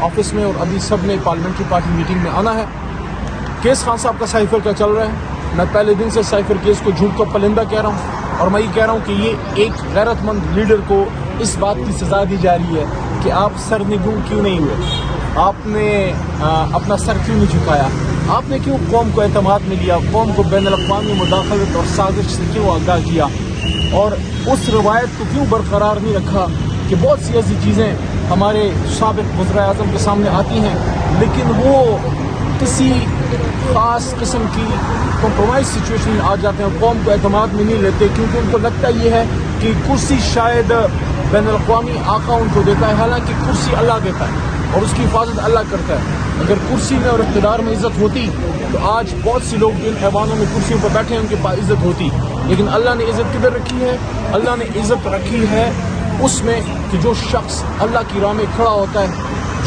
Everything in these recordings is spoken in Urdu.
آفس میں اور ابھی سب نے پارلیمنٹری پارٹی میٹنگ میں آنا ہے. کیس خان صاحب کا سائفر کا چل رہا ہے. میں پہلے دن سے سائفر کیس کو جھوٹ کا پلندہ کہہ رہا ہوں اور میں یہ کہہ رہا ہوں کہ یہ ایک غیرت مند لیڈر کو اس بات کی سزا دی جا رہی ہے کہ آپ سرنگوں کیوں نہیں ہوئے, آپ نے اپنا سر کیوں نہیں جھکایا, آپ نے کیوں قوم کو اعتماد میں لیا, قوم کو بین الاقوامی مداخلت اور سازش سے کیوں آگاہ کیا, اور اس روایت کو کیوں برقرار نہیں رکھا کہ بہت سی ایسی چیزیں ہمارے سابق وزراء اعظم کے سامنے آتی ہیں لیکن وہ کسی خاص قسم کی کمپرومائز سچویشن میں آ جاتے ہیں, قوم کو اعتماد میں نہیں لیتے کیونکہ ان کو لگتا یہ ہے کہ کرسی شاید بین الاقوامی آقا ان کو دیتا ہے, حالانکہ کرسی اللہ دیتا ہے اور اس کی حفاظت اللہ کرتا ہے. اگر کرسی میں اور اقتدار میں عزت ہوتی تو آج بہت سے لوگ جن ایوانوں میں کرسیوں پر بیٹھے ہیں ان کے پاس عزت ہوتی, لیکن اللہ نے عزت کدھر رکھی ہے؟ اللہ نے عزت رکھی ہے اس میں کہ جو شخص اللہ کی راہ میں کھڑا ہوتا ہے,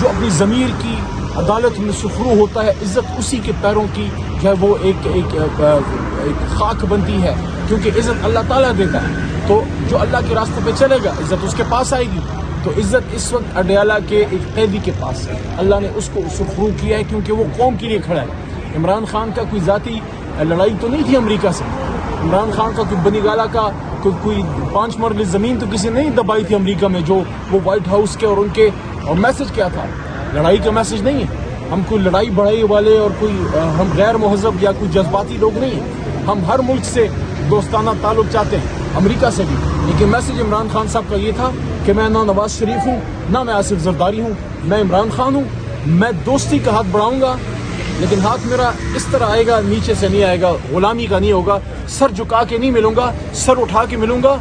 جو اپنی ضمیر کی عدالت میں سفرو ہوتا ہے, عزت اسی کے پیروں کی جو ہے وہ ایک خاک بنتی ہے, کیونکہ عزت اللہ تعالیٰ دیتا ہے. تو جو اللہ کے راستے پہ چلے گا عزت اس کے پاس آئے گی. تو عزت اس وقت اڈیالہ کے ایک قیدی کے پاس ہے, اللہ نے اس کو سفرو کیا ہے کیونکہ وہ قوم کے لیے کھڑا ہے. عمران خان کا کوئی ذاتی لڑائی تو نہیں تھی امریکہ سے, عمران خان کا کوئی بنی گالہ کا کوئی 5 مرلے زمین تو کسی نے نہیں دبائی تھی امریکہ میں, جو وہ وائٹ ہاؤس کے اور ان کے اور میسج کیا تھا, لڑائی کا میسج نہیں ہے. ہم کوئی لڑائی بڑھائی والے اور کوئی ہم غیر مہذب یا کوئی جذباتی لوگ نہیں ہیں, ہم ہر ملک سے دوستانہ تعلق چاہتے ہیں, امریکہ سے بھی. لیکن میسج عمران خان صاحب کا یہ تھا کہ میں نہ نواز شریف ہوں نہ میں آصف زرداری ہوں, میں عمران خان ہوں, میں دوستی کا ہاتھ بڑھاؤں گا لیکن ہاتھ میرا اس طرح آئے گا, نیچے سے نہیں آئے گا, غلامی کا نہیں ہوگا, سر جھکا کے نہیں ملوں گا, سر اٹھا کے ملوں گا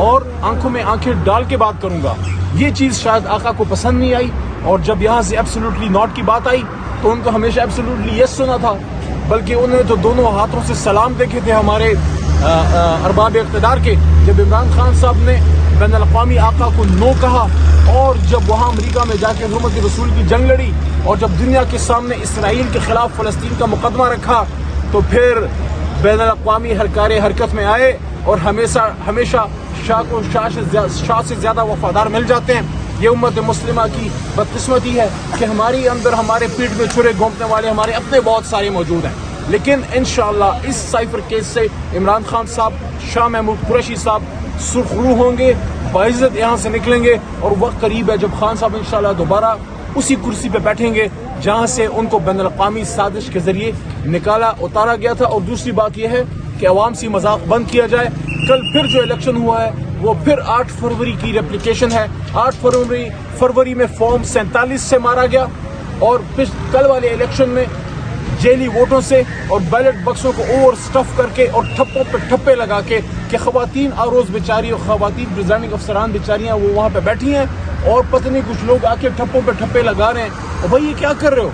اور آنکھوں میں آنکھیں ڈال کے بات کروں گا. یہ چیز شاید آقا کو پسند نہیں آئی, اور جب یہاں سے ایبسولوٹلی ناٹ کی بات آئی تو ان کو ہمیشہ ایبسولوٹلی یس سنا تھا, بلکہ انہوں نے تو دونوں ہاتھوں سے سلام دیکھے تھے ہمارے ارباب اقتدار کے, جب عمران خان صاحب نے بین الاقوامی آقا کو نو کہا, اور جب وہاں امریکہ میں جا کے حکومت رسول کی جنگ لڑی, اور جب دنیا کے سامنے اسرائیل کے خلاف فلسطین کا مقدمہ رکھا, تو پھر بین الاقوامی ہرکارے حرکت میں آئے اور ہمیشہ شاہ سے زیادہ وفادار مل جاتے ہیں. یہ امت مسلمہ کی بدقسمتی ہے کہ ہماری اندر ہمارے پیٹ میں چھرے گھونپنے والے ہمارے اپنے بہت سارے موجود ہیں, لیکن انشاءاللہ اس سائفر کیس سے عمران خان صاحب, شاہ محمود قریشی صاحب سرخرو ہوں گے, باعزت یہاں سے نکلیں گے, اور وقت قریب ہے جب خان صاحب انشاءاللہ دوبارہ اسی کرسی پہ بیٹھیں گے جہاں سے ان کو بین الاقوامی سازش کے ذریعے اتارا گیا تھا. اور دوسری بات یہ ہے کہ عوام سے مذاق بند کیا جائے. کل پھر جو الیکشن ہوا ہے وہ پھر 8 فروری کی ریپلیکیشن ہے. 8 فروری میں فارم 47 سے مارا گیا, اور پھر کل والے الیکشن میں جیلی ووٹوں سے اور بیلٹ بکسوں کو اوور سٹف کر کے اور ٹھپوں پہ ٹھپے لگا کے کہ خواتین آروز بیچاری اور خواتین پریزائڈنگ افسران بیچاریاں وہ وہاں پہ بیٹھی ہیں, اور پتہ نہیں کچھ لوگ آ کے ٹھپوں پہ ٹھپے لگا رہے ہیں. اور بھائی یہ کیا کر رہے ہو؟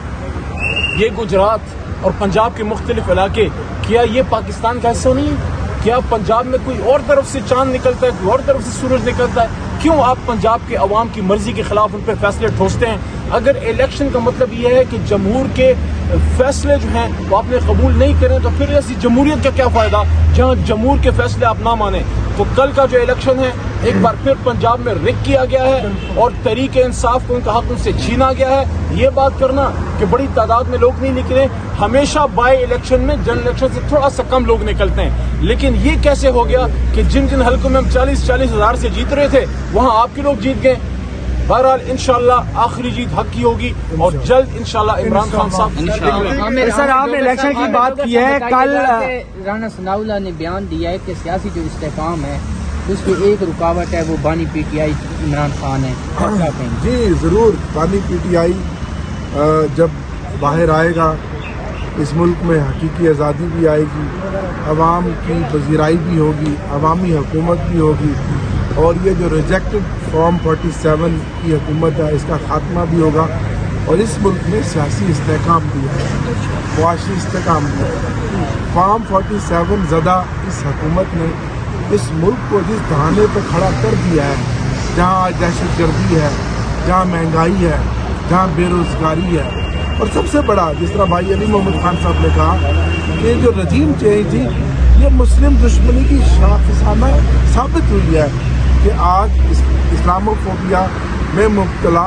یہ گجرات اور پنجاب کے مختلف علاقے, کیا یہ پاکستان کا حصہ نہیں ہے؟ کیا پنجاب میں کوئی اور طرف سے چاند نکلتا ہے, کوئی اور طرف سے سورج نکلتا ہے؟ کیوں آپ پنجاب کے عوام کی مرضی کے خلاف ان پہ فیصلے ٹھوستے ہیں؟ اگر الیکشن کا مطلب یہ ہے کہ جمہور کے فیصلے جو ہیں وہ آپ نے قبول نہیں کریں تو پھر ایسی جمہوریت کا کیا فائدہ جہاں جمہور کے فیصلے آپ نہ مانیں. تو کل کا جو الیکشن ہے ایک بار پھر پنجاب میں رک کیا گیا ہے اور تحریک انصاف کو ان کا حق ان سے چھینا گیا ہے. یہ بات کرنا کہ بڑی تعداد میں لوگ نہیں نکلے, ہمیشہ بائی الیکشن میں جن الیکشن سے تھوڑا سا کم لوگ نکلتے ہیں, لیکن یہ کیسے ہو گیا کہ جن حلقوں میں ہم 40 ہزار سے جیت رہے تھے وہاں آپ کے لوگ جیت گئے. بہرحال انشاءاللہ آخری جیت حق کی ہوگی اور جلد انشاءاللہ عمران خان صاحب. سر آپ نے الیکشن کی بات کی ہے, کل رانا ثناء اللہ نے بیان دیا ہے کہ سیاسی جو استحکام ہے اس کی ایک رکاوٹ ہے وہ بانی P T I Imran Khan ہے. جی ضرور, بانی پی ٹی آئی جب باہر آئے گا اس ملک میں حقیقی آزادی بھی آئے گی, عوام کی پذیرائی بھی ہوگی, عوامی حکومت بھی ہوگی, اور یہ جو ریجیکٹڈ فارم 47 کی حکومت ہے اس کا خاتمہ بھی ہوگا, اور اس ملک میں سیاسی استحکام بھی ہے, معاشی استحکام بھی ہے. فارم 47 زدہ اس حکومت نے اس ملک کو جس دھانے پہ کھڑا کر دیا ہے, جہاں آج دہشت گردی ہے, جہاں مہنگائی ہے, جہاں بے روزگاری ہے, اور سب سے بڑا جس طرح بھائی علی محمد خان صاحب نے کہا کہ جو رجیم چینج تھی یہ مسلم دشمنی کی شاخسانہ ثابت ہوئی ہے کہ آج اسلاموفوبیا میں مبتلا